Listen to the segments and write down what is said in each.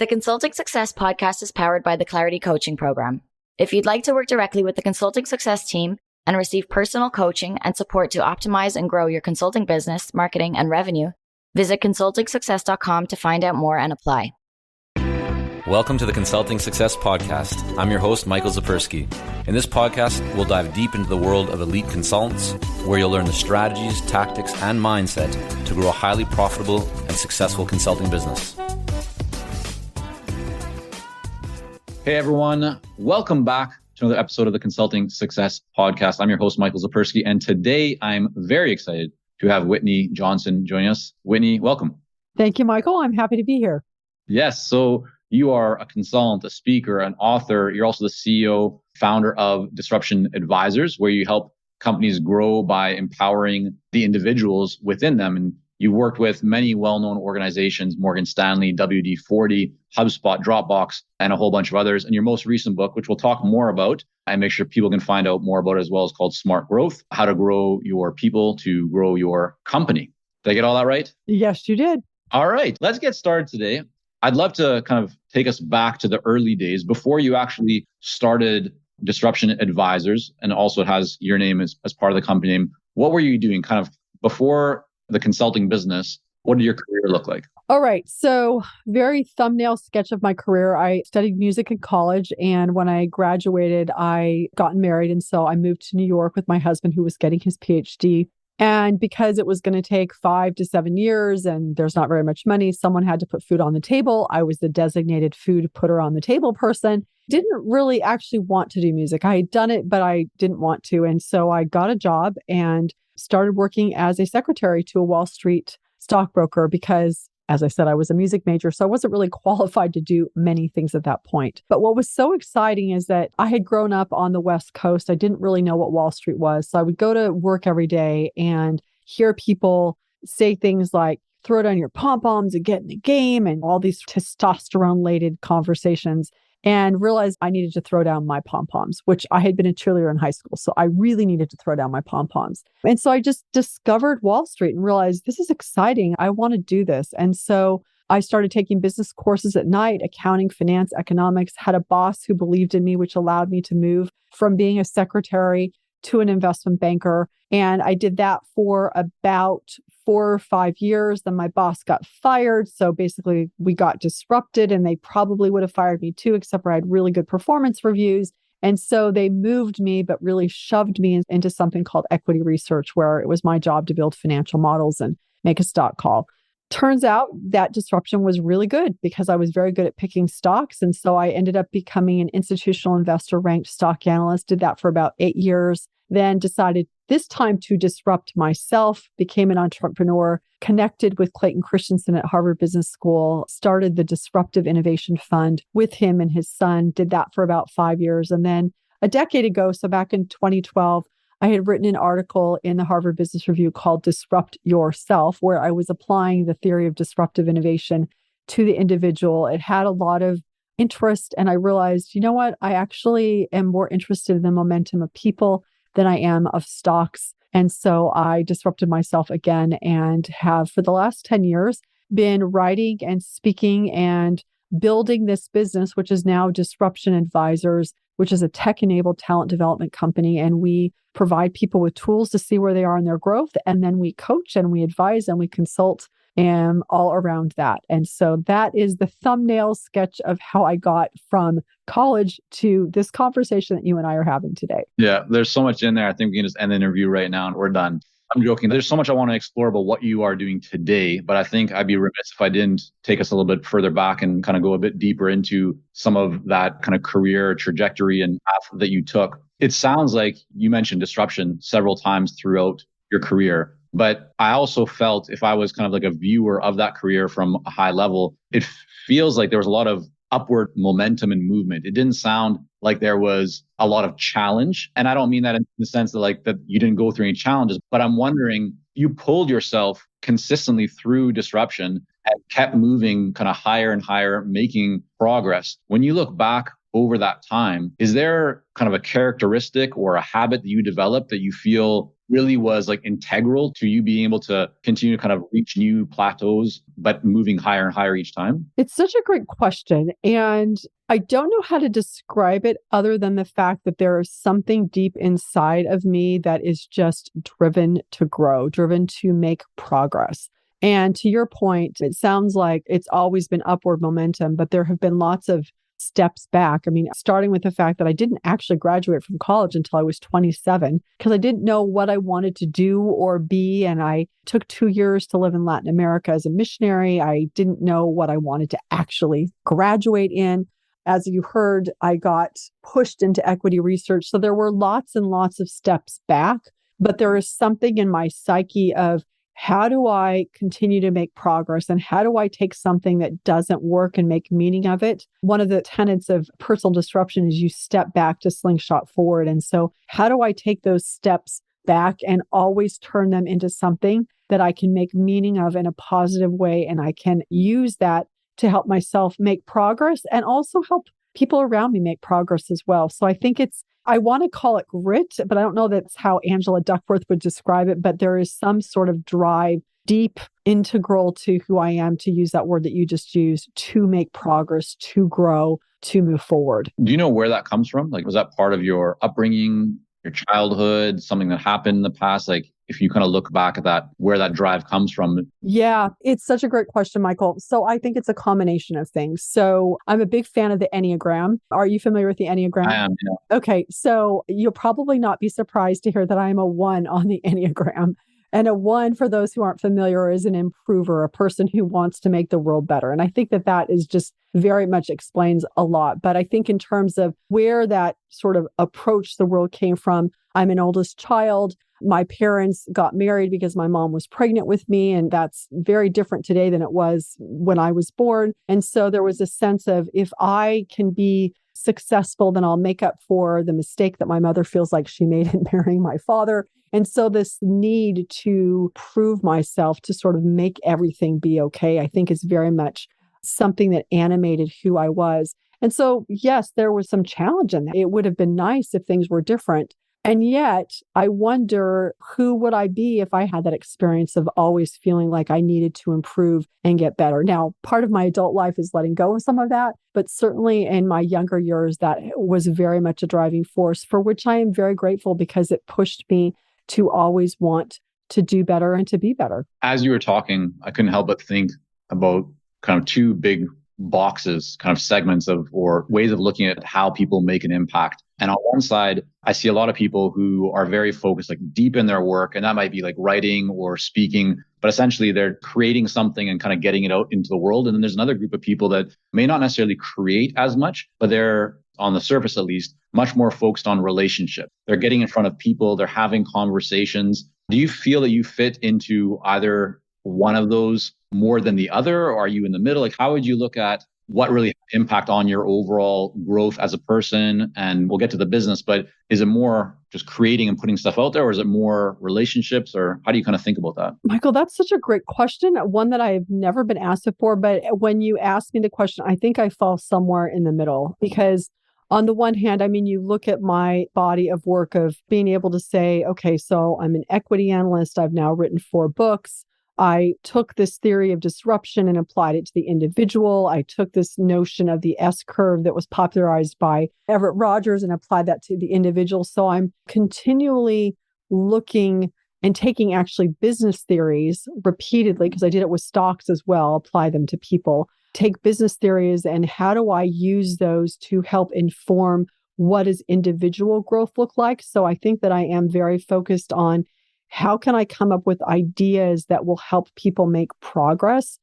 The Consulting Success podcast is powered by the Clarity Coaching Program. If you'd like to work directly with the Consulting Success team and receive personal coaching and support to optimize and grow your consulting business, marketing, and revenue, visit consultingsuccess.com to find out more and apply. Welcome to the Consulting Success Podcast. I'm your host, Michael Zapersky. In this podcast, we'll dive deep into the world of elite consultants, where you'll learn the strategies, tactics, and mindset to grow a highly profitable and successful consulting business. Hey everyone, welcome back to another episode of the Consulting Success Podcast. I'm your host, Michael Zapersky, and today I'm very excited to have Whitney Johnson join us. Whitney, welcome. Thank you, Michael. I'm happy to be here. Yes, so you are a consultant, a speaker, an author. You're also the CEO, founder of Disruption Advisors, where you help companies grow by empowering the individuals within them. And you worked with many well-known organizations, Morgan Stanley, WD-40, HubSpot, Dropbox, and a whole bunch of others. And your most recent book, which we'll talk more about and make sure people can find out more about as well, is called Smart Growth: How to Grow Your People to Grow Your Company. Did I get all that right? Yes, you did. All right, let's get started today. I'd love to kind of take us back to the early days before you actually started Disruption Advisors, and also it has your name as part of the company name. What were you doing kind of before the consulting business? What did your career look like? All right. So very thumbnail sketch of my career. I studied music in college. And when I graduated, I got married. And so I moved to New York with my husband, who was getting his PhD. And because it was going to take 5 to 7 years and there's not very much money, someone had to put food on the table. I was the designated food putter on the table person. Didn't really actually want to do music. I had done it, but I didn't want to. And so I got a job and started working as a secretary to a Wall Street stockbroker because, as I said, I was a music major, so I wasn't really qualified to do many things at that point. But what was so exciting is that I had grown up on the West Coast. I didn't really know what Wall Street was. So I would go to work every day and hear people say things like, throw down your pom-poms and get in the game, and all these testosterone-laden conversations, and realized I needed to throw down my pom-poms, which I had been a cheerleader in high school. So I really needed to throw down my pom-poms. And so I just discovered Wall Street and realized this is exciting. I want to do this. And so I started taking business courses at night, accounting, finance, economics, had a boss who believed in me, which allowed me to move from being a secretary to an investment banker. And I did that for about 4 or 5 years. Then my boss got fired. So basically we got disrupted, and they probably would have fired me too, except for I had really good performance reviews. And so they moved me, but really shoved me into something called equity research, where it was my job to build financial models and make a stock call. Turns out that disruption was really good because I was very good at picking stocks. And so I ended up becoming an institutional investor ranked stock analyst, did that for about 8 years, then decided this time to disrupt myself, became an entrepreneur, connected with Clayton Christensen at Harvard Business School, started the Disruptive Innovation Fund with him and his son, did that for about 5 years. And then a decade ago, so back in 2012, I had written an article in the Harvard Business Review called Disrupt Yourself, where I was applying the theory of disruptive innovation to the individual. It had a lot of interest, and I realized, you know what? I actually am more interested in the momentum of people than I am of stocks. And so I disrupted myself again and have, for the last 10 years, been writing and speaking and building this business, which is now Disruption Advisors, which is a tech-enabled talent development company. And we provide people with tools to see where they are in their growth. And then we coach and we advise and we consult and all around that. And so that is the thumbnail sketch of how I got from college to this conversation that you and I are having today. Yeah, there's so much in there. I think we can just end the interview right now and we're done. I'm joking. There's so much I want to explore about what you are doing today, but I think I'd be remiss if I didn't take us a little bit further back and kind of go a bit deeper into some of that kind of career trajectory and path that you took. It sounds like you mentioned disruption several times throughout your career, but I also felt, if I was kind of like a viewer of that career from a high level, it feels like there was a lot of upward momentum and movement. It didn't sound like there was a lot of challenge. And I don't mean that in the sense that that you didn't go through any challenges, but I'm wondering, you pulled yourself consistently through disruption and kept moving kind of higher and higher, making progress. When you look back over that time, is there kind of a characteristic or a habit that you developed that you feel really was like integral to you being able to continue to kind of reach new plateaus, but moving higher and higher each time? It's such a great question. And I don't know how to describe it other than the fact that there is something deep inside of me that is just driven to grow, driven to make progress. And to your point, it sounds like it's always been upward momentum, but there have been lots of steps back. I mean, starting with the fact that I didn't actually graduate from college until I was 27 because I didn't know what I wanted to do or be. And I took 2 years to live in Latin America as a missionary. I didn't know what I wanted to actually graduate in. As you heard, I got pushed into equity research. So there were lots and lots of steps back, but there is something in my psyche of how do I continue to make progress and how do I take something that doesn't work and make meaning of it? One of the tenets of personal disruption is you step back to slingshot forward. And so how do I take those steps back and always turn them into something that I can make meaning of in a positive way? And I can use that to help myself make progress and also help people around me make progress as well. So I think I want to call it grit, but I don't know that's how Angela Duckworth would describe it, but there is some sort of drive, deep, integral to who I am, to use that word that you just used, to make progress, to grow, to move forward. Do you know where that comes from? Like, was that part of your upbringing, your childhood, something that happened in the past? Like, if you kind of look back at that, where that drive comes from? Yeah, it's such a great question, Michael. So I think it's a combination of things. So I'm a big fan of the Enneagram. Are you familiar with the Enneagram? I am, yeah. Okay, so you'll probably not be surprised to hear that I'm a 1 on the Enneagram. And a 1, for those who aren't familiar, is an improver, a person who wants to make the world better. And I think that is just very much explains a lot. But I think in terms of where that sort of approach the world came from, I'm an oldest child. My parents got married because my mom was pregnant with me, and that's very different today than it was when I was born. And so there was a sense of, if I can be successful, then I'll make up for the mistake that my mother feels like she made in marrying my father. And so this need to prove myself, to sort of make everything be okay, I think is very much something that animated who I was. And so, yes, there was some challenge in that. It would have been nice if things were different. And yet I wonder, who would I be if I had that experience of always feeling like I needed to improve and get better? Now, part of my adult life is letting go of some of that, but certainly in my younger years, that was very much a driving force, for which I am very grateful, because it pushed me to always want to do better and to be better. As you were talking, I couldn't help but think about kind of two big boxes, kind of segments of, or ways of looking at how people make an impact. And on one side, I see a lot of people who are very focused, like deep in their work, and that might be like writing or speaking, but essentially they're creating something and kind of getting it out into the world. And then there's another group of people that may not necessarily create as much, but they're, on the surface at least, much more focused on relationship. They're getting in front of people, they're having conversations. Do you feel that you fit into either one of those more than the other, or are you in the middle? Like, how would you look at what really impact on your overall growth as a person? And we'll get to the business, but is it more just creating and putting stuff out there, or is it more relationships, or how do you kind of think about that? Michael, that's such a great question. One that I've never been asked before, but when you ask me the question, I think I fall somewhere in the middle, because on the one hand, I mean, you look at my body of work of being able to say, okay, so I'm an equity analyst. I've now written 4 books. I took this theory of disruption and applied it to the individual. I took this notion of the S curve that was popularized by Everett Rogers and applied that to the individual. So I'm continually looking and taking actually business theories repeatedly, because I did it with stocks as well, apply them to people, take business theories, and how do I use those to help inform what does individual growth look like? So I think that I am very focused on, how can I come up with ideas that will help people make progress?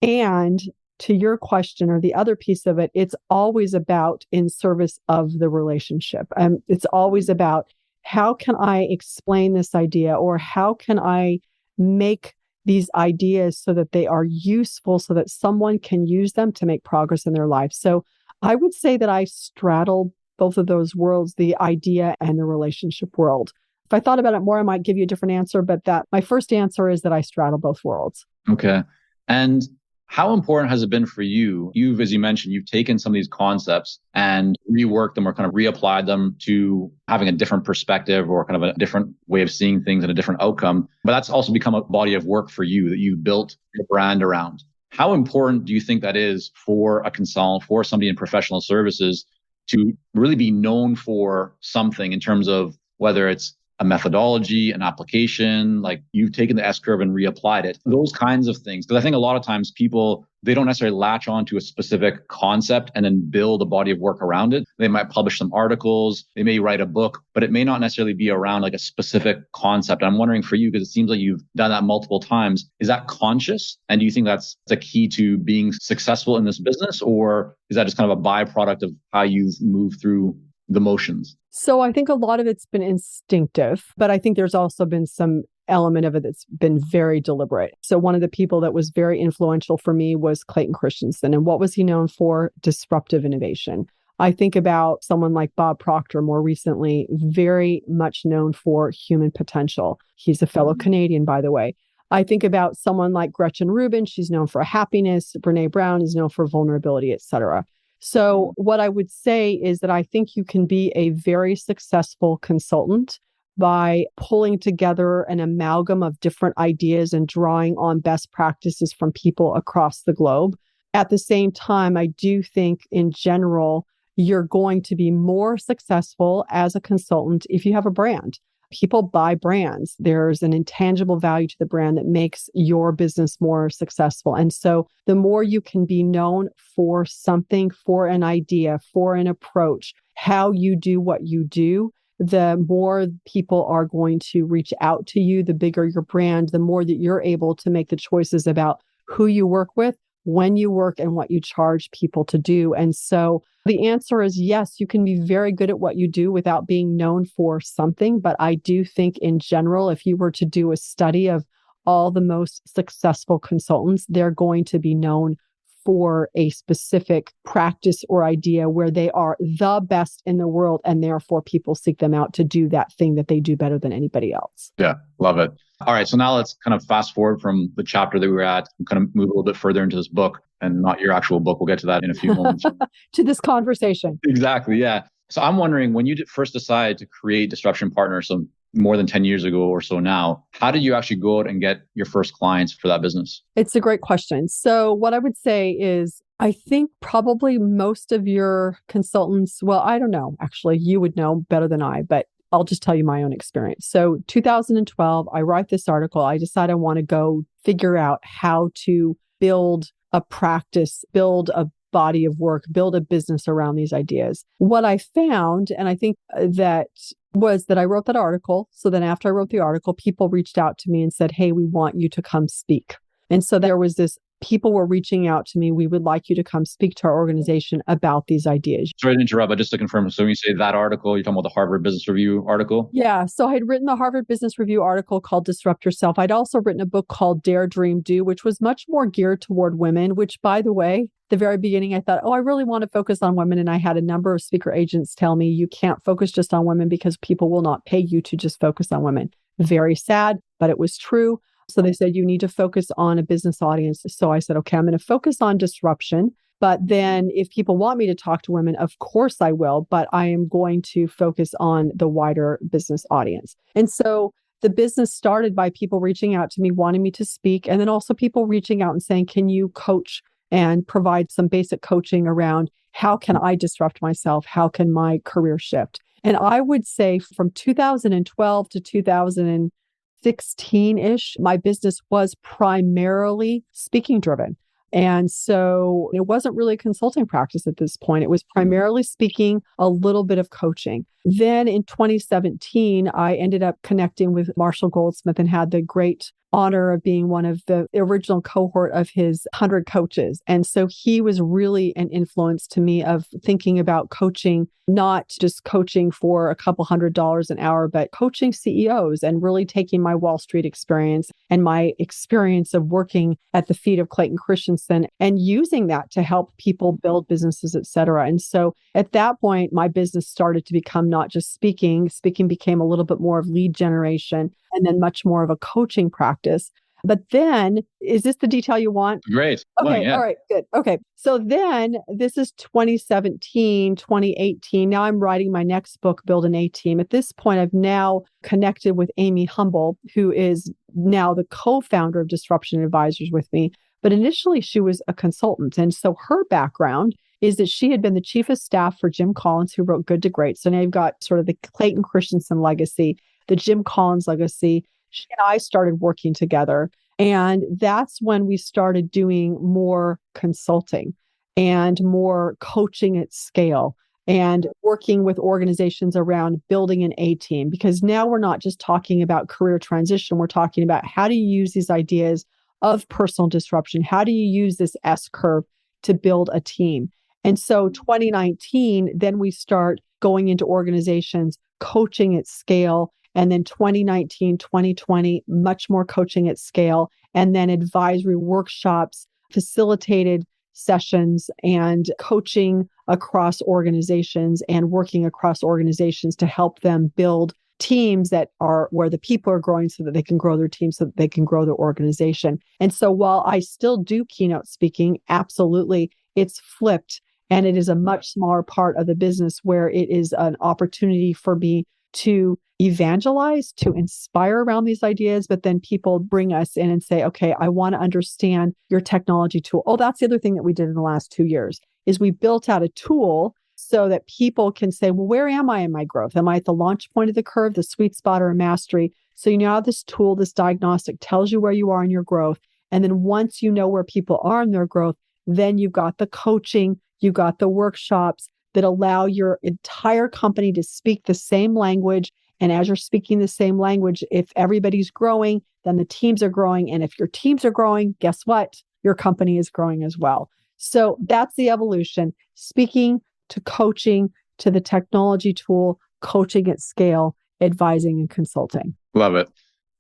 And to your question, or the other piece of it, it's always about in service of the relationship. It's always about, how can I explain this idea, or how can I make these ideas so that they are useful, so that someone can use them to make progress in their life? So I would say that I straddle both of those worlds, the idea and the relationship world. If I thought about it more, I might give you a different answer, but that my first answer is that I straddle both worlds. Okay. And How important has it been for you? You've, as you mentioned, you've taken some of these concepts and reworked them or kind of reapplied them to having a different perspective or kind of a different way of seeing things and a different outcome. But that's also become a body of work for you that you've built your brand around. How important do you think that is for a consultant, for somebody in professional services to really be known for something in terms of whether it's a methodology, an application, like you've taken the S curve and reapplied it, those kinds of things. Because I think a lot of times people, they don't necessarily latch on to a specific concept and then build a body of work around it. They might publish some articles, they may write a book, but it may not necessarily be around like a specific concept. I'm wondering for you, because it seems like you've done that multiple times, is that conscious? And do you think that's the key to being successful in this business? Or is that just kind of a byproduct of how you've moved through the motions? So I think a lot of it's been instinctive, but I think there's also been some element of it that's been very deliberate. So one of the people that was very influential for me was Clayton Christensen. And what was he known for? Disruptive innovation. I think about someone like Bob Proctor more recently, very much known for human potential. He's a fellow Canadian, by the way. I think about someone like Gretchen Rubin. She's known for happiness. Brene Brown is known for vulnerability, et cetera. So what I would say is that I think you can be a very successful consultant by pulling together an amalgam of different ideas and drawing on best practices from people across the globe. At the same time, I do think in general, you're going to be more successful as a consultant if you have a brand. People buy brands. There's an intangible value to the brand that makes your business more successful. And so the more you can be known for something, for an idea, for an approach, how you do what you do, the more people are going to reach out to you, the bigger your brand, the more that you're able to make the choices about who you work with, when you work, and what you charge people to do. And so the answer is yes, you can be very good at what you do without being known for something. But I do think in general, if you were to do a study of all the most successful consultants, they're going to be known for a specific practice or idea where they are the best in the world. And therefore people seek them out to do that thing that they do better than anybody else. Yeah, love it. All right. So now let's kind of fast forward from the chapter that we were at and kind of move a little bit further into this book, and not your actual book. We'll get to that in a few moments. To this conversation. Exactly. Yeah. So I'm wondering, when you first decided to create Disruption Partners, so more than 10 years ago or so now, how did you actually go out and get your first clients for that business? It's a great question. So what I would say is, I think probably most of your consultants, well, I don't know, actually, you would know better than I, but I'll just tell you my own experience. So 2012, I write this article. I decide I want to go figure out how to build a practice, build a body of work, build a business around these ideas. What I found, and I think that was that I wrote that article. So then after I wrote the article, people reached out to me and said, hey, we want you to come speak. And so there was this, people were reaching out to me. We would like you to come speak to our organization about these ideas. Sorry to interrupt, but just to confirm, so when you say that article, you're talking about the Harvard Business Review article? Yeah. So I had written the Harvard Business Review article called Disrupt Yourself. I'd also written a book called Dare, Dream, Do, which was much more geared toward women, which, by the way, the very beginning, I thought, I really want to focus on women. And I had a number of speaker agents tell me, you can't focus just on women because people will not pay you to just focus on women. Very sad, but it was true. So they said, you need to focus on a business audience. So I said, okay, I'm going to focus on disruption. But then if people want me to talk to women, of course I will, but I am going to focus on the wider business audience. And so the business started by people reaching out to me, wanting me to speak, and then also people reaching out and saying, can you coach and provide some basic coaching around how can I disrupt myself? How can my career shift? And I would say from 2012 to 2016-ish, my business was primarily speaking driven. And so it wasn't really a consulting practice at this point. It was primarily speaking, a little bit of coaching. Then in 2017, I ended up connecting with Marshall Goldsmith and had the great honor of being one of the original cohort of his 100 coaches. And so he was really an influence to me of thinking about coaching, not just coaching for a couple $100 an hour, but coaching CEOs and really taking my Wall Street experience and my experience of working at the feet of Clayton Christensen and using that to help people build businesses, et cetera. And so at that point, my business started to become not just speaking. Speaking became a little bit more of lead generation and then much more of a coaching practice. But then, is this the detail you want? Great. Okay. Yeah. All right. Good. Okay. So then this is 2017, 2018. Now I'm writing my next book, Build an A Team. At this point, I've now connected with Amy Humble, who is now the co-founder of Disruption Advisors with me. But initially she was a consultant. And so her background is that she had been the chief of staff for Jim Collins, who wrote Good to Great. So now you've got sort of the Clayton Christensen legacy, the Jim Collins legacy. She and I started working together. And that's when we started doing more consulting and more coaching at scale and working with organizations around building an A team. Because now we're not just talking about career transition. We're talking about how do you use these ideas of personal disruption? How do you use this S curve to build a team? And so 2019, then we start going into organizations, coaching at scale. And then 2019, 2020, much more coaching at scale. And then advisory workshops, facilitated sessions, and coaching across organizations and working across organizations to help them build teams that are where the people are growing so that they can grow their team, so that they can grow their organization. And so while I still do keynote speaking, absolutely, it's flipped. And it is a much smaller part of the business where it is an opportunity for me to evangelize, to inspire around these ideas, but then people bring us in and say, okay, I want to understand your technology tool. Oh, that's the other thing that we did in the last 2 years is we built out a tool so that people can say, well, where am I in my growth? Am I at the launch point of the curve, the sweet spot, or mastery? So you now have this tool, this diagnostic tells you where you are in your growth. And then once you know where people are in their growth, then you've got the coaching, you've got the workshops that allow your entire company to speak the same language. And as you're speaking the same language, if everybody's growing, then the teams are growing. And if your teams are growing, guess what? Your company is growing as well. So that's the evolution. Speaking to coaching, to the technology tool, coaching at scale, advising and consulting. Love it.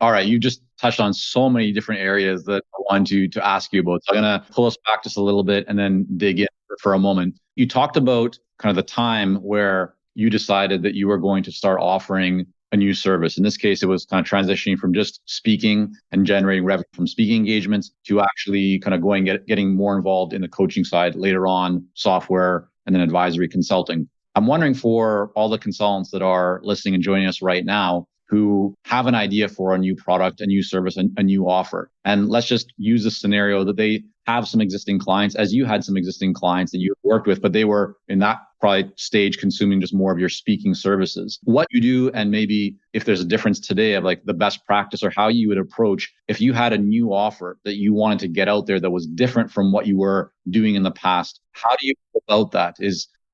All right. You just touched on so many different areas that I want to ask you about. So I'm going to pull us back just a little bit and then dig in for a moment. You talked about kind of the time where you decided that you were going to start offering a new service. In this case, it was kind of transitioning from just speaking and generating revenue from speaking engagements to actually kind of getting more involved in the coaching side later on, software and then advisory consulting. I'm wondering for all the consultants that are listening and joining us right now who have an idea for a new product, a new service, a new offer. And let's just use the scenario that they have some existing clients, as you had some existing clients that you worked with, but they were in that probably stage consuming just more of your speaking services. What you do, and maybe if there's a difference today of like the best practice or how you would approach if you had a new offer that you wanted to get out there that was different from what you were doing in the past, how do you go about that?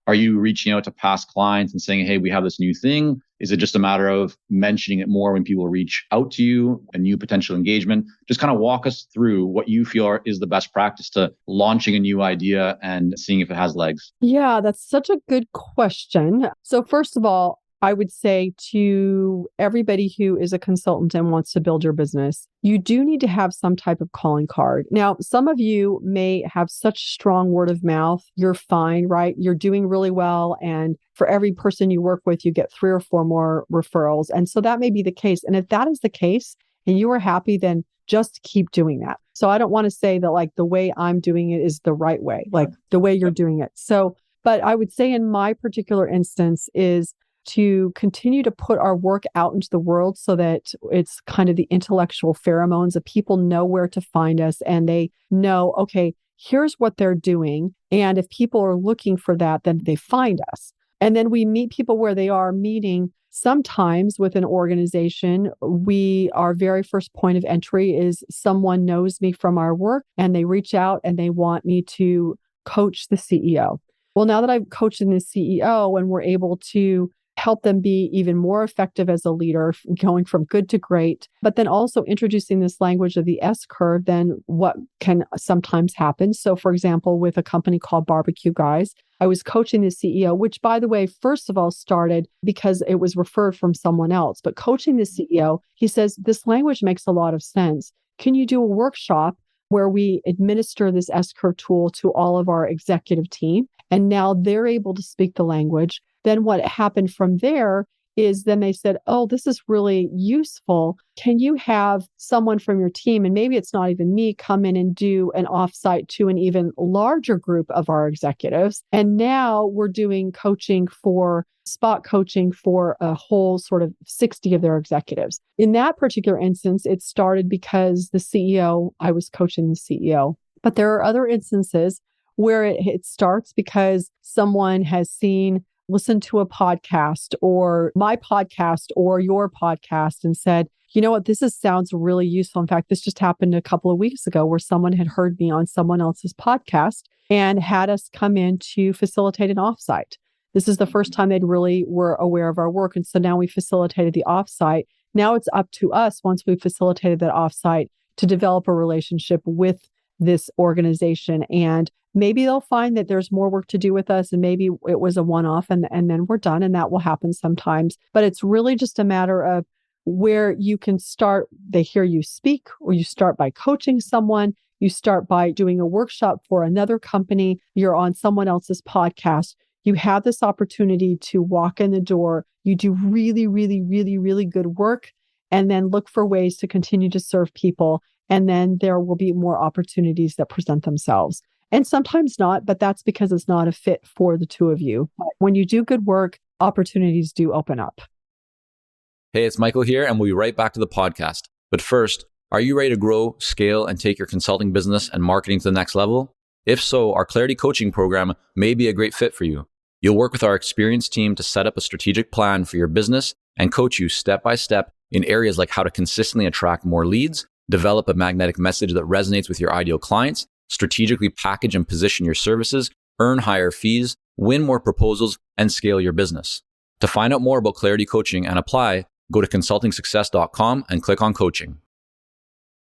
Are you reaching out to past clients and saying, hey, we have this new thing? Is it just a matter of mentioning it more when people reach out to you, a new potential engagement? Just kind of walk us through what you feel is the best practice to launching a new idea and seeing if it has legs. Yeah, that's such a good question. So first of all, I would say to everybody who is a consultant and wants to build your business, you do need to have some type of calling card. Now, some of you may have such strong word of mouth. You're fine, right? You're doing really well. And for every person you work with, you get 3 or 4 more referrals. And so that may be the case. And if that is the case and you are happy, then just keep doing that. So I don't want to say that like the way I'm doing it is the right way, like the way you're doing it. So, but I would say in my particular instance is to continue to put our work out into the world so that it's kind of the intellectual pheromones that people know where to find us and they know, okay, here's what they're doing. And if people are looking for that, then they find us. And then we meet people where they are, meeting sometimes with an organization. Our very first point of entry is someone knows me from our work and they reach out and they want me to coach the CEO. Well, now that I've coached the CEO and we're able to help them be even more effective as a leader, going from good to great, but then also introducing this language of the S curve, then what can sometimes happen. So for example, with a company called Barbecue Guys, I was coaching the CEO, which by the way, first of all, started because it was referred from someone else. But coaching the CEO, he says, this language makes a lot of sense. Can you do a workshop where we administer this S curve tool to all of our executive team? And now they're able to speak the language. Then what happened from there is then they said, oh, this is really useful. Can you have someone from your team, and maybe it's not even me, come in and do an offsite to an even larger group of our executives? And now we're doing spot coaching for a whole sort of 60 of their executives. In that particular instance, it started because I was coaching the CEO. But there are other instances where it starts because someone has listened to a podcast or my podcast or your podcast and said, you know what, sounds really useful. In fact, this just happened a couple of weeks ago where someone had heard me on someone else's podcast and had us come in to facilitate an offsite. This is the first time they'd really were aware of our work. And so now we facilitated the offsite. Now it's up to us, once we've facilitated that offsite, to develop a relationship with this organization. And maybe they'll find that there's more work to do with us, and maybe it was a one-off and then we're done, and that will happen sometimes. But it's really just a matter of where you can start. They hear you speak, or you start by coaching someone. You start by doing a workshop for another company. You're on someone else's podcast. You have this opportunity to walk in the door. You do really, really, really, really good work, and then look for ways to continue to serve people. And then there will be more opportunities that present themselves. And sometimes not, but that's because it's not a fit for the two of you. But when you do good work, opportunities do open up. Hey, it's Michael here, and we'll be right back to the podcast. But first, are you ready to grow, scale, and take your consulting business and marketing to the next level? If so, our Clarity Coaching Program may be a great fit for you. You'll work with our experienced team to set up a strategic plan for your business and coach you step by step in areas like how to consistently attract more leads, develop a magnetic message that resonates with your ideal clients, strategically package and position your services, earn higher fees, win more proposals, and scale your business. To find out more about Clarity Coaching and apply, go to consultingsuccess.com and click on coaching.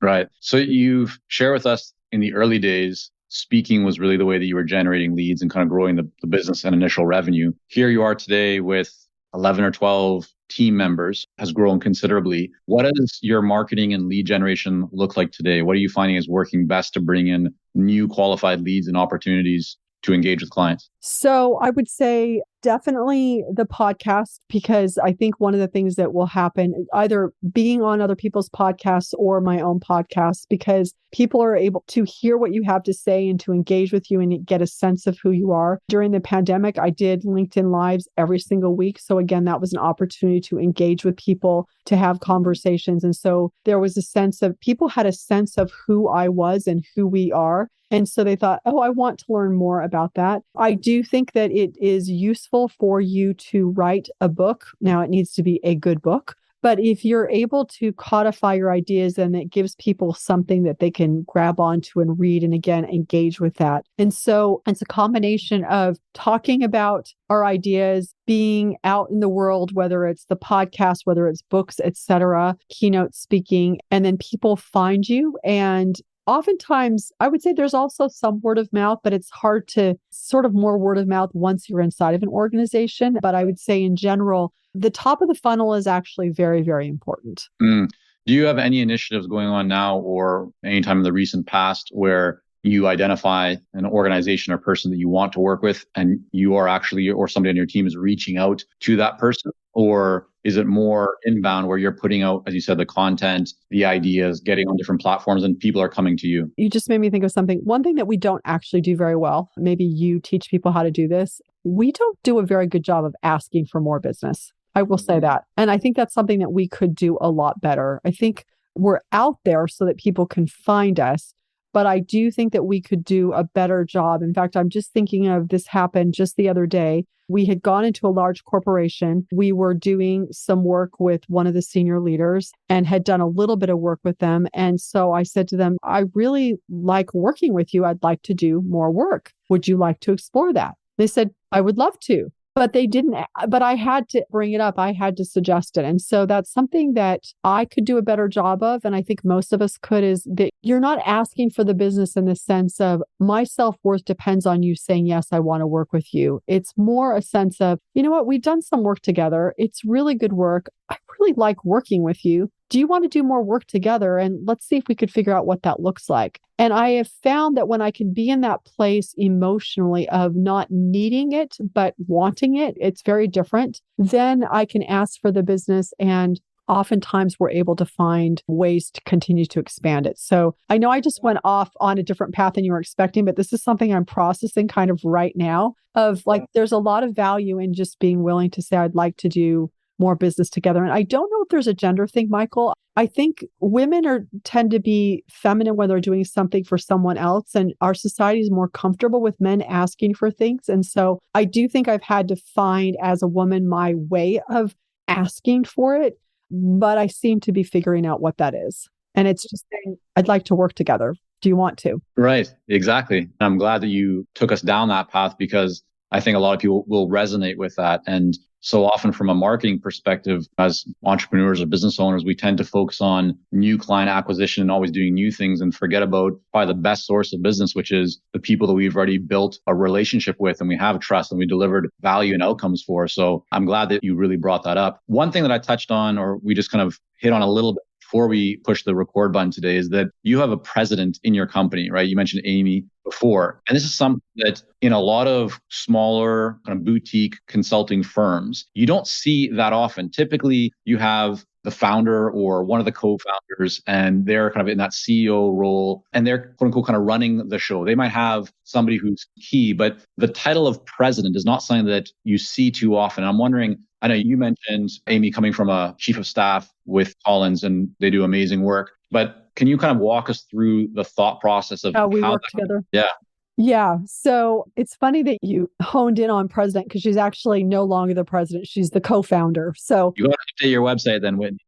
Right. So you've shared with us in the early days, speaking was really the way that you were generating leads and kind of growing the business and initial revenue. Here you are today with 11 or 12 team members, has grown considerably. What does your marketing and lead generation look like today? What are you finding is working best to bring in new qualified leads and opportunities to engage with clients? So I would say definitely the podcast, because I think one of the things that will happen, either being on other people's podcasts or my own podcast, because people are able to hear what you have to say and to engage with you and get a sense of who you are. During the pandemic, I did LinkedIn Lives every single week. So again, that was an opportunity to engage with people, to have conversations. And so there was a sense of, people had a sense of who I was and who we are. And so they thought, oh, I want to learn more about that. I do think that it is useful for you to write a book. Now, it needs to be a good book. But if you're able to codify your ideas, then it gives people something that they can grab onto and read, and again, engage with that. And so it's a combination of talking about our ideas, being out in the world, whether it's the podcast, whether it's books, etc., keynote speaking, and then people find you. And oftentimes, I would say there's also some word of mouth, but it's hard to sort of more word of mouth once you're inside of an organization. But I would say in general, the top of the funnel is actually very, very important. Do you have any initiatives going on now or anytime in the recent past where you identify an organization or person that you want to work with and you are actually, or somebody on your team is reaching out to that person? Or is it more inbound where you're putting out, as you said, the content, the ideas, getting on different platforms and people are coming to you? You just made me think of something. One thing that we don't actually do very well, maybe you teach people how to do this. We don't do a very good job of asking for more business. I will say that. And I think that's something that we could do a lot better. I think we're out there so that people can find us. But I do think that we could do a better job. In fact, I'm just thinking of this happened just the other day. We had gone into a large corporation. We were doing some work with one of the senior leaders and had done a little bit of work with them. And so I said to them, I really like working with you. I'd like to do more work. Would you like to explore that? They said, I would love to. But they didn't, but I had to bring it up. I had to suggest it. And so that's something that I could do a better job of. And I think most of us could, is that you're not asking for the business in the sense of my self-worth depends on you saying, yes, I want to work with you. It's more a sense of, you know what, we've done some work together. It's really good work. I really like working with you. do you want to do more work together? And let's see if we could figure out what that looks like. And I have found that when I can be in that place emotionally of not needing it, but wanting it, it's very different. Then I can ask for the business, and oftentimes we're able to find ways to continue to expand it. So I know I just went off on a different path than you were expecting, but this is something I'm processing kind of right now of like, there's a lot of value in just being willing to say, I'd like to do more business together. And I don't know if there's a gender thing, Michael. I think women tend to be feminine when they're doing something for someone else. And our society is more comfortable with men asking for things. And so I do think I've had to find as a woman my way of asking for it, but I seem to be figuring out what that is. And it's just saying, I'd like to work together. Do you want to? Right. Exactly. I'm glad that you took us down that path, because I think a lot of people will resonate with that. And so often from a marketing perspective, as entrepreneurs or business owners, we tend to focus on new client acquisition and always doing new things and forget about probably the best source of business, which is the people that we've already built a relationship with and we have trust and we delivered value and outcomes for. So I'm glad that you really brought that up. One thing that I touched on, or we just kind of hit on a little bit before we push the record button today, is that you have a president in your company, right? You mentioned Amy before. And this is something that in a lot of smaller kind of boutique consulting firms, you don't see that often. Typically, you have the founder or one of the co-founders, and they're kind of in that CEO role, and they're quote unquote kind of running the show. They might have somebody who's key, but the title of president is not something that you see too often. I'm wondering, I know you mentioned Amy coming from a chief of staff with Collins, and they do amazing work, but can you kind of walk us through the thought process of How we how work together? Yeah. Yeah. So it's funny that you honed in on president, because she's actually no longer the president. She's the co-founder. So You got to update your website then, Whitney.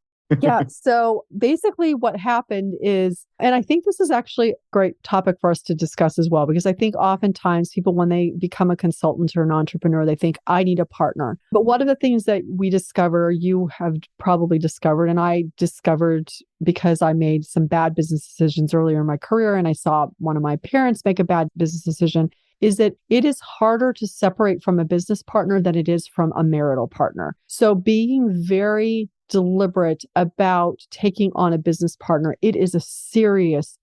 yeah. So basically what happened is, and I think this is actually a great topic for us to discuss as well, because I think oftentimes people, when they become a consultant or an entrepreneur, they think, I need a partner. But one of the things that we discover, you have probably discovered, and I discovered because I made some bad business decisions earlier in my career, and I saw one of my parents make a bad business decision, is that it is harder to separate from a business partner than it is from a marital partner. So being very deliberate about taking on a business partner, it is a serious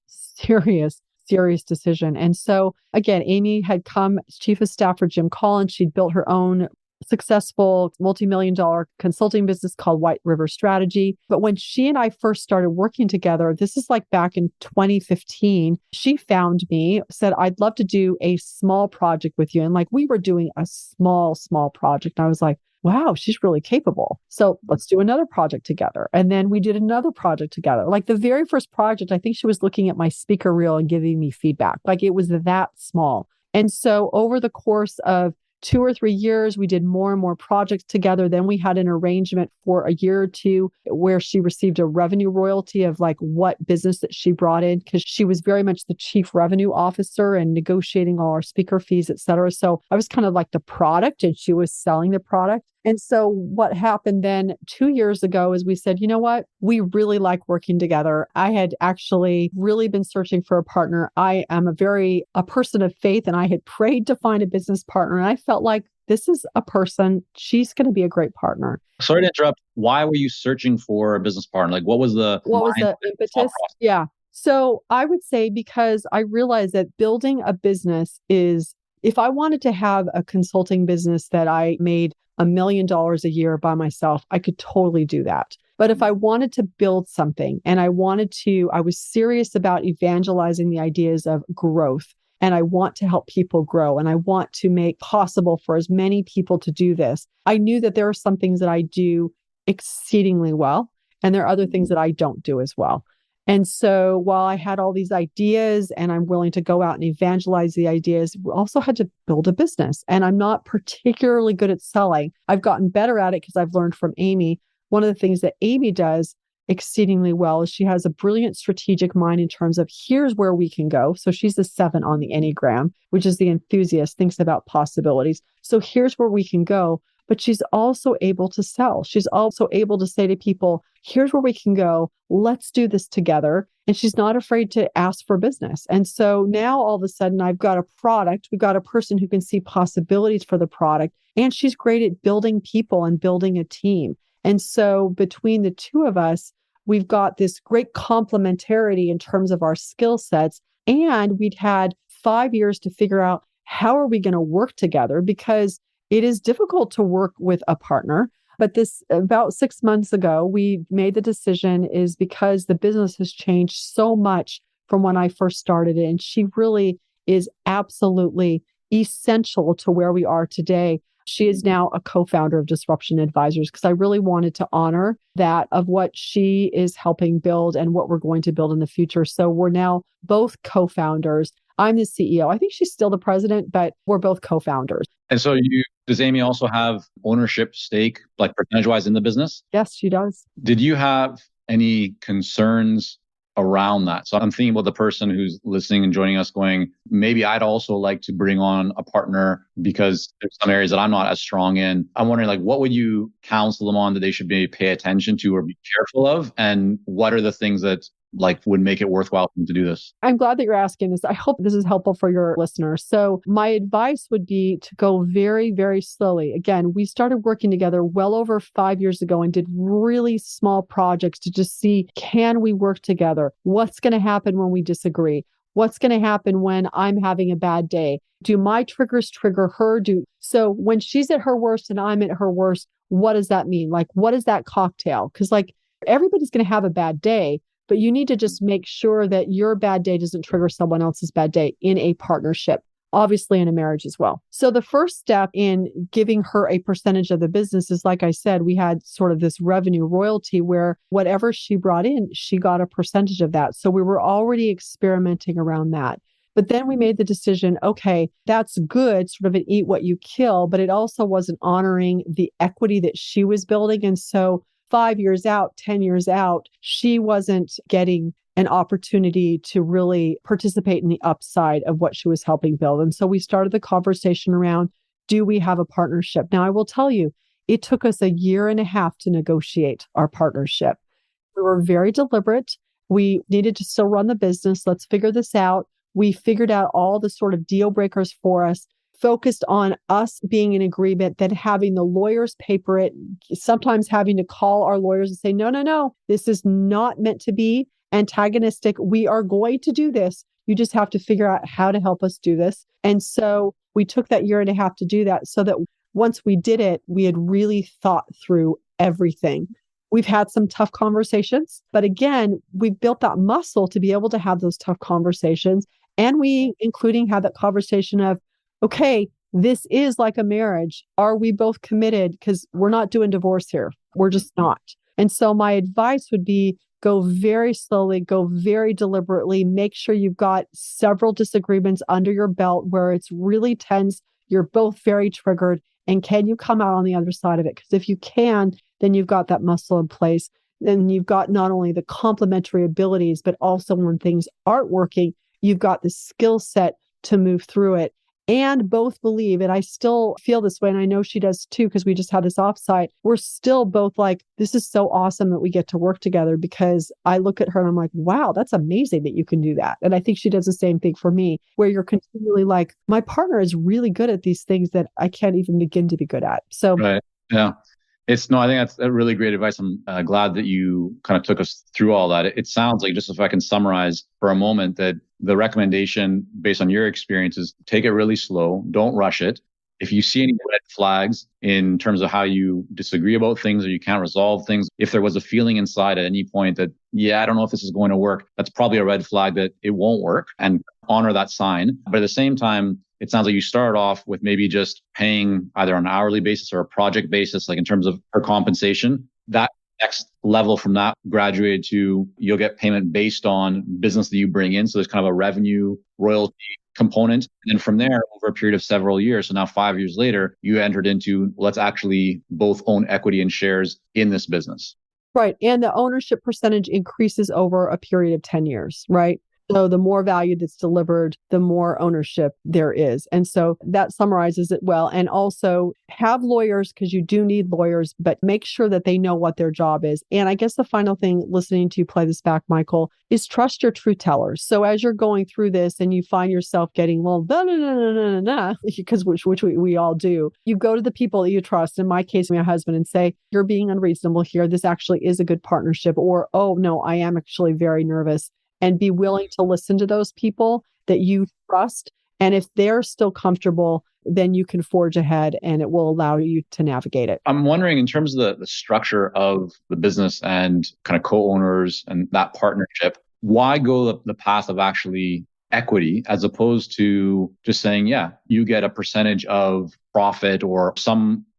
decision. And so again, Amy had come as chief of staff for Jim Collins. She'd built her own successful multi-million-dollar consulting business called White River Strategy. But when she and I first started working together, this is like back in 2015, she found me, said, I'd love to do a small project with you. And like, we were doing a small project. And I was like, wow, she's really capable. So let's do another project together. And then we did another project together. Like the very first project, I think she was looking at my speaker reel and giving me feedback. Like it was that small. And so over the course of 2 or 3 years, we did more and more projects together. Then we had an arrangement for a year or two where she received a revenue royalty of like what business that she brought in, because she was very much the chief revenue officer and negotiating all our speaker fees, et cetera. So I was kind of like the product and she was selling the product. And so what happened then 2 years ago is we said, you know what? We really like working together. I had actually really been searching for a partner. I am a person of faith, and I had prayed to find a business partner. And I felt like this is a person, she's going to be a great partner. Sorry to interrupt. Why were you searching for a business partner? Like what was the impetus? Yeah. So I would say, because I realized that building a business is, if I wanted to have a consulting business that I made $1 million a year by myself, I could totally do that. But if I wanted to build something and I was serious about evangelizing the ideas of growth, and I want to help people grow, and I want to make possible for as many people to do this, I knew that there are some things that I do exceedingly well, and there are other things that I don't do as well. And so while I had all these ideas and I'm willing to go out and evangelize the ideas, we also had to build a business. And I'm not particularly good at selling. I've gotten better at it because I've learned from Amy. One of the things that Amy does exceedingly well is she has a brilliant strategic mind in terms of here's where we can go. So she's the 7 on the Enneagram, which is the enthusiast, thinks about possibilities. So here's where we can go. But she's also able to sell. She's also able to say to people, here's where we can go. Let's do this together. And she's not afraid to ask for business. And so now all of a sudden I've got a product. We've got a person who can see possibilities for the product. And she's great at building people and building a team. And so between the two of us, we've got this great complementarity in terms of our skill sets. And we'd had 5 years to figure out how are we going to work together, because it is difficult to work with a partner. But this about 6 months ago, we made the decision is because the business has changed so much from when I first started it. And she really is absolutely essential to where we are today. She is now a co-founder of Disruption Advisors, because I really wanted to honor that of what she is helping build and what we're going to build in the future. So we're now both co-founders. I'm the CEO. I think she's still the president, but we're both co-founders. And so does Amy also have ownership stake, like percentage-wise in the business? Yes, she does. Did you have any concerns around that? So I'm thinking about the person who's listening and joining us going, maybe I'd also like to bring on a partner because there's some areas that I'm not as strong in. I'm wondering, like, what would you counsel them on that they should maybe pay attention to or be careful of? And what are the things that like would make it worthwhile for them to do this? I'm glad that you're asking this. I hope this is helpful for your listeners. So my advice would be to go very, very slowly. Again, we started working together well over 5 years ago and did really small projects to just see, can we work together? What's going to happen when we disagree? What's going to happen when I'm having a bad day? Do my triggers trigger her? So when she's at her worst and I'm at her worst, what does that mean? Like, what is that cocktail? Because like everybody's going to have a bad day, but you need to just make sure that your bad day doesn't trigger someone else's bad day in a partnership, obviously in a marriage as well. So the first step in giving her a percentage of the business is, like I said, we had sort of this revenue royalty where whatever she brought in, she got a percentage of that. So we were already experimenting around that. But then we made the decision, okay, that's good, sort of an eat what you kill, but it also wasn't honoring the equity that she was building. And so 5 years out, 10 years out, she wasn't getting an opportunity to really participate in the upside of what she was helping build. And so we started the conversation around, do we have a partnership? Now, I will tell you, it took us 1.5 years to negotiate our partnership. We were very deliberate. We needed to still run the business. Let's figure this out. We figured out all the sort of deal breakers for us, focused on us being in agreement, then having the lawyers paper it, sometimes having to call our lawyers and say, no, this is not meant to be antagonistic. We are going to do this. You just have to figure out how to help us do this. And so we took that 1.5 years to do that, so that once we did it, we had really thought through everything. We've had some tough conversations, but again, we've built that muscle to be able to have those tough conversations. And we, including have that conversation of, okay, this is like a marriage. Are we both committed? Because we're not doing divorce here. We're just not. And so my advice would be, go very slowly, go very deliberately, make sure you've got several disagreements under your belt where it's really tense. You're both very triggered. And can you come out on the other side of it? Because if you can, then you've got that muscle in place. Then you've got not only the complementary abilities, but also when things aren't working, you've got the skill set to move through it. And both believe, and I still feel this way, and I know she does too, because we just had this offsite. We're still both like, this is so awesome that we get to work together, because I look at her and I'm like, wow, that's amazing that you can do that. And I think she does the same thing for me, where you're continually like, my partner is really good at these things that I can't even begin to be good at. So, right. Yeah. I think that's a really great advice. I'm glad that you kind of took us through all that. It sounds like, just if I can summarize for a moment, that the recommendation based on your experience is take it really slow. Don't rush it. If you see any red flags in terms of how you disagree about things or you can't resolve things, if there was a feeling inside at any point that, I don't know if this is going to work, that's probably a red flag that it won't work, and honor that sign. But at the same time, it sounds like you started off with maybe just paying either on an hourly basis or a project basis, like in terms of her compensation. That next level from that graduated to, you'll get payment based on business that you bring in. So there's kind of a revenue royalty component. And then from there, over a period of several years, so now 5 years later, you entered into, let's actually both own equity and shares in this business. Right. And the ownership percentage increases over a period of 10 years, right? So the more value that's delivered, the more ownership there is. And so that summarizes it well. And also have lawyers, because you do need lawyers, but make sure that they know what their job is. And I guess the final thing, listening to you play this back, Michael, is trust your truth tellers. So as you're going through this and you find yourself getting, well, because which we all do, you go to the people that you trust. In my case, my husband, and say, you're being unreasonable here. This actually is a good partnership. Or, oh, no, I am actually very nervous. And be willing to listen to those people that you trust. And if they're still comfortable, then you can forge ahead and it will allow you to navigate it. I'm wondering, in terms of the structure of the business and kind of co-owners and that partnership, why go the path of actually equity as opposed to just saying, yeah, you get a percentage of profit or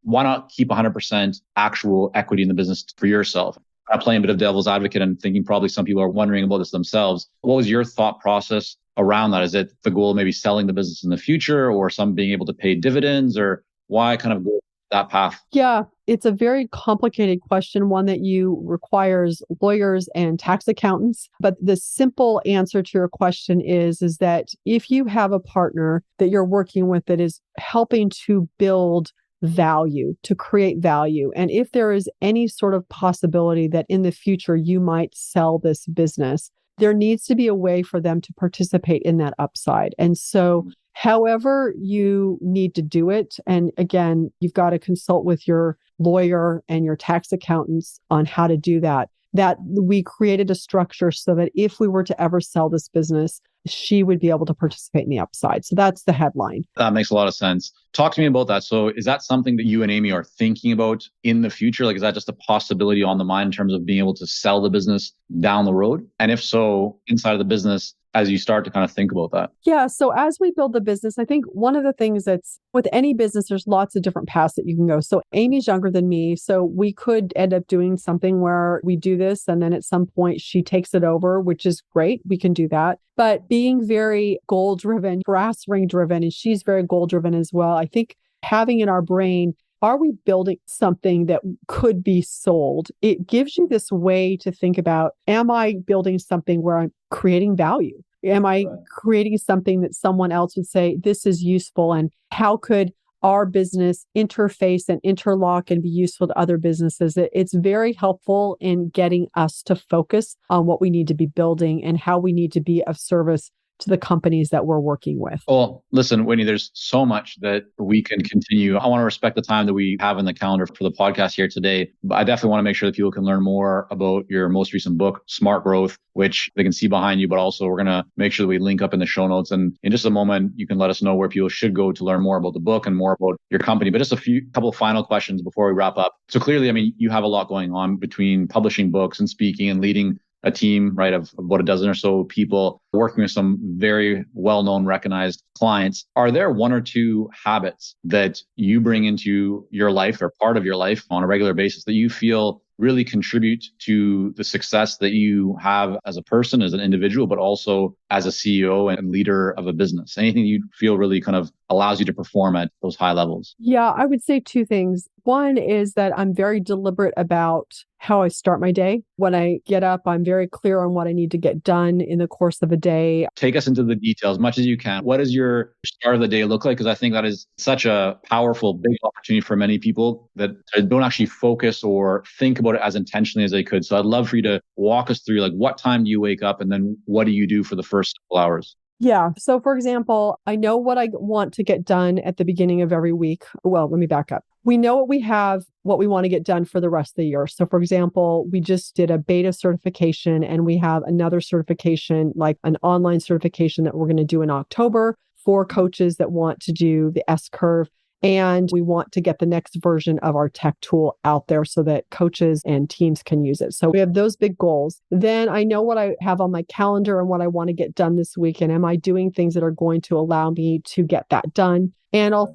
why not keep 100% actual equity in the business for yourself? I'm playing a bit of devil's advocate and thinking probably some people are wondering about this themselves. What was your thought process around that? Is it the goal of maybe selling the business in the future or some being able to pay dividends, or why kind of go that path? Yeah, it's a very complicated question, one that requires lawyers and tax accountants. But the simple answer to your question is that if you have a partner that you're working with that is helping to build value, to create value. And if there is any sort of possibility that in the future you might sell this business, there needs to be a way for them to participate in that upside. And so however you need to do it, and again, you've got to consult with your lawyer and your tax accountants on how to do that, that we created a structure so that if we were to ever sell this business, she would be able to participate in the upside. So that's the headline. That makes a lot of sense. Talk to me about that. So is that something that you and Amy are thinking about in the future? Like, is that just a possibility on the mind in terms of being able to sell the business down the road? And if so, inside of the business, as you start to kind of think about that? Yeah. So as we build the business, I think one of the things that's with any business, there's lots of different paths that you can go. So Amy's younger than me. So we could end up doing something where we do this and then at some point she takes it over, which is great. We can do that. But being very goal driven, brass ring driven, and she's very goal driven as well. I think having in our brain, are we building something that could be sold? It gives you this way to think about, am I building something where I'm creating value? Am I creating something that someone else would say, this is useful? And how could our business interface and interlock and be useful to other businesses? It's very helpful in getting us to focus on what we need to be building and how we need to be of service to the companies that we're working with. Well, listen, Whitney, there's so much that we can continue. I want to respect the time that we have in the calendar for the podcast here today, but I definitely want to make sure that people can learn more about your most recent book, Smart Growth, which they can see behind you, but also we're going to make sure that we link up in the show notes. And in just a moment, you can let us know where people should go to learn more about the book and more about your company. But just couple of final questions before we wrap up. So clearly, I mean, you have a lot going on between publishing books and speaking and leading a team, right, of about a dozen or so people, working with some very well-known, recognized clients. Are there one or two habits that you bring into your life or part of your life on a regular basis that you feel really contribute to the success that you have as a person, as an individual, but also as a CEO and leader of a business? Anything you feel really kind of allows you to perform at those high levels? Yeah, I would say two things. One is that I'm very deliberate about how I start my day. When I get up, I'm very clear on what I need to get done in the course of a day. Take us into the details as much as you can. What does your start of the day look like? Because I think that is such a powerful, big opportunity for many people that don't actually focus or think about it as intentionally as they could. So I'd love for you to walk us through, like, what time do you wake up and then what do you do for the first couple hours? Yeah. So for example, I know what I want to get done at the beginning of every week. Well, let me back up. We know what we have, what we want to get done for the rest of the year. So for example, we just did a beta certification and we have another certification, like an online certification that we're going to do in October for coaches that want to do the S-curve. And we want to get the next version of our tech tool out there so that coaches and teams can use it. So we have those big goals. Then I know what I have on my calendar and what I want to get done this week. And am I doing things that are going to allow me to get that done? And I'll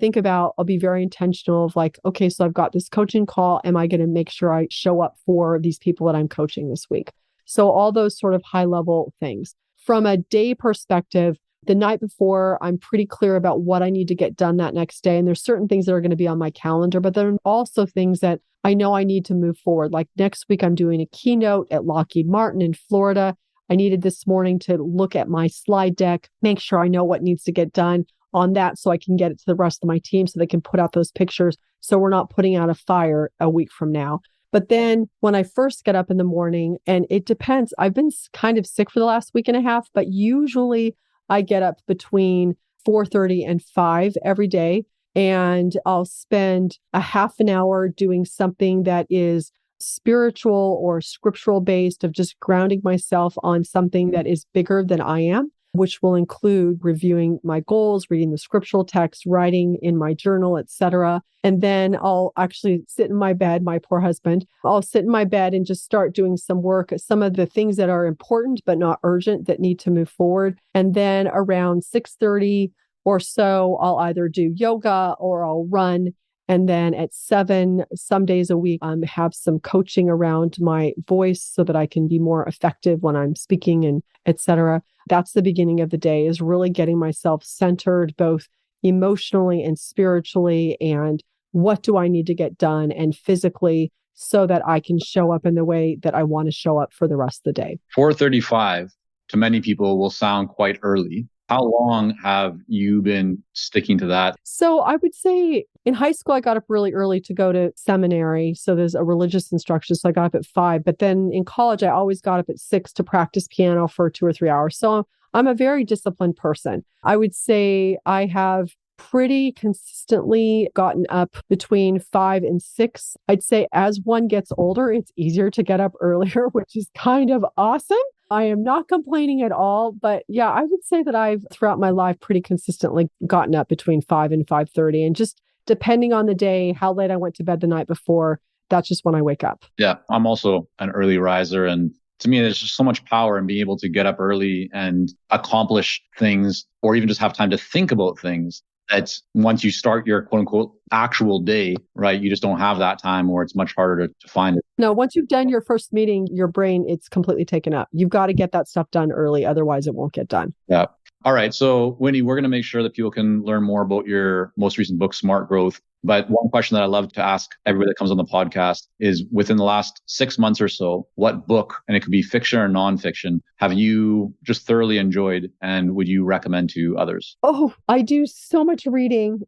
be very intentional of like, okay, so I've got this coaching call. Am I going to make sure I show up for these people that I'm coaching this week? So all those sort of high level things. From a day perspective, the night before, I'm pretty clear about what I need to get done that next day. And there's certain things that are going to be on my calendar, but there are also things that I know I need to move forward. Like next week, I'm doing a keynote at Lockheed Martin in Florida. I needed this morning to look at my slide deck, make sure I know what needs to get done on that so I can get it to the rest of my team so they can put out those pictures so we're not putting out a fire a week from now. But then when I first get up in the morning, and it depends, I've been kind of sick for the last week and a half, but usually I get up between 4:30 and 5 every day. And I'll spend a half an hour doing something that is spiritual or scriptural based, of just grounding myself on something that is bigger than I am, which will include reviewing my goals, reading the scriptural text, writing in my journal, etc. And then I'll actually sit in my bed, my poor husband, I'll sit in my bed and just start doing some work, some of the things that are important but not urgent that need to move forward. And then around 6:30 or so, I'll either do yoga or I'll run. And then at 7, some days a week, have some coaching around my voice so that I can be more effective when I'm speaking and etc. That's the beginning of the day, is really getting myself centered, both emotionally and spiritually, and what do I need to get done and physically so that I can show up in the way that I want to show up for the rest of the day. 4:35 to many people will sound quite early. How long have you been sticking to that? So I would say in high school, I got up really early to go to seminary. So there's a religious instruction. So I got up at 5. But then in college, I always got up at 6 to practice piano for 2 or 3 hours. So I'm a very disciplined person. I would say I have pretty consistently gotten up between 5 and 6. I'd say as one gets older, it's easier to get up earlier, which is kind of awesome. I am not complaining at all, but yeah, I would say that I've throughout my life pretty consistently gotten up between 5 and 5:30, and just depending on the day, how late I went to bed the night before, that's just when I wake up. Yeah, I'm also an early riser, and to me, there's just so much power in being able to get up early and accomplish things, or even just have time to think about things. That once you start your quote unquote actual day, right, you just don't have that time, or it's much harder to find it. No, once you've done your first meeting, your brain, it's completely taken up. You've got to get that stuff done early. Otherwise, it won't get done. Yeah. All right. So, Whitney, we're going to make sure that people can learn more about your most recent book, Smart Growth. But one question that I love to ask everybody that comes on the podcast is, within the last 6 months or so, what book, and it could be fiction or nonfiction, have you just thoroughly enjoyed and would you recommend to others? Oh, I do so much reading.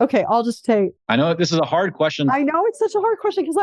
Okay, I'll just say. I know this is a hard question. I know it's such a hard question because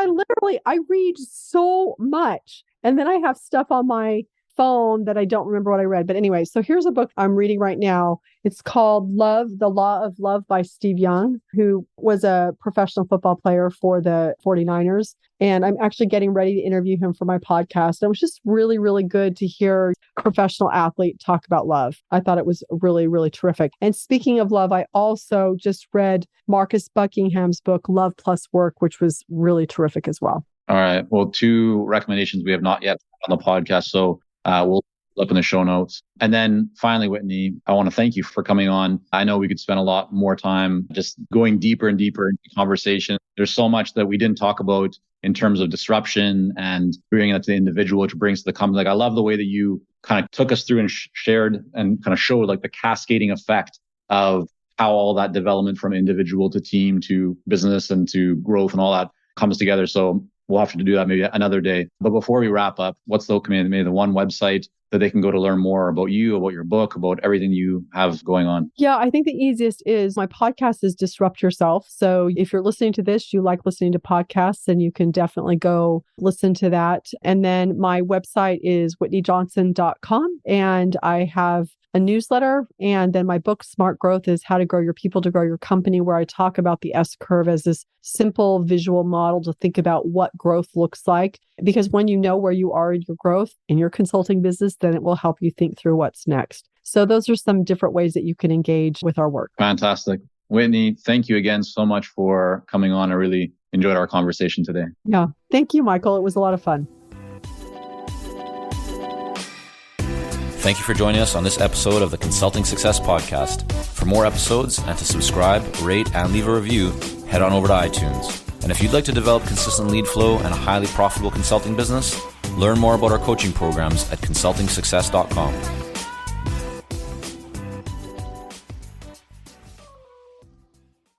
I read so much. And then I have stuff on my phone that I don't remember what I read. But anyway, so here's a book I'm reading right now. It's called Love, The Law of Love by Steve Young, who was a professional football player for the 49ers. And I'm actually getting ready to interview him for my podcast. And it was just really, really good to hear a professional athlete talk about love. I thought it was really, really terrific. And speaking of love, I also just read Marcus Buckingham's book, Love Plus Work, which was really terrific as well. All right. Well, 2 recommendations we have not yet on the podcast. So we'll look in the show notes. And then finally, Whitney, I want to thank you for coming on. I know we could spend a lot more time just going deeper and deeper into conversation. There's so much that we didn't talk about in terms of disruption and bringing it to the individual, which brings to the company. Like, I love the way that you kind of took us through and shared and kind of showed like the cascading effect of how all that development from individual to team to business and to growth and all that comes together. So we'll have to do that maybe another day. But before we wrap up, what's the one website that they can go to learn more about you, about your book, about everything you have going on? Yeah, I think the easiest is my podcast is Disrupt Yourself. So if you're listening to this, you like listening to podcasts, then you can definitely go listen to that. And then my website is whitneyjohnson.com. And I have a newsletter. And then my book, Smart Growth, is How to Grow Your People to Grow Your Company, where I talk about the S curve as this simple visual model to think about what growth looks like. Because when you know where you are in your growth in your consulting business, then it will help you think through what's next. So those are some different ways that you can engage with our work. Fantastic. Whitney, thank you again so much for coming on. I really enjoyed our conversation today. Yeah. Thank you, Michael. It was a lot of fun. Thank you for joining us on this episode of the Consulting Success Podcast. For more episodes and to subscribe, rate, and leave a review, head on over to iTunes. And if you'd like to develop consistent lead flow and a highly profitable consulting business, learn more about our coaching programs at consultingsuccess.com.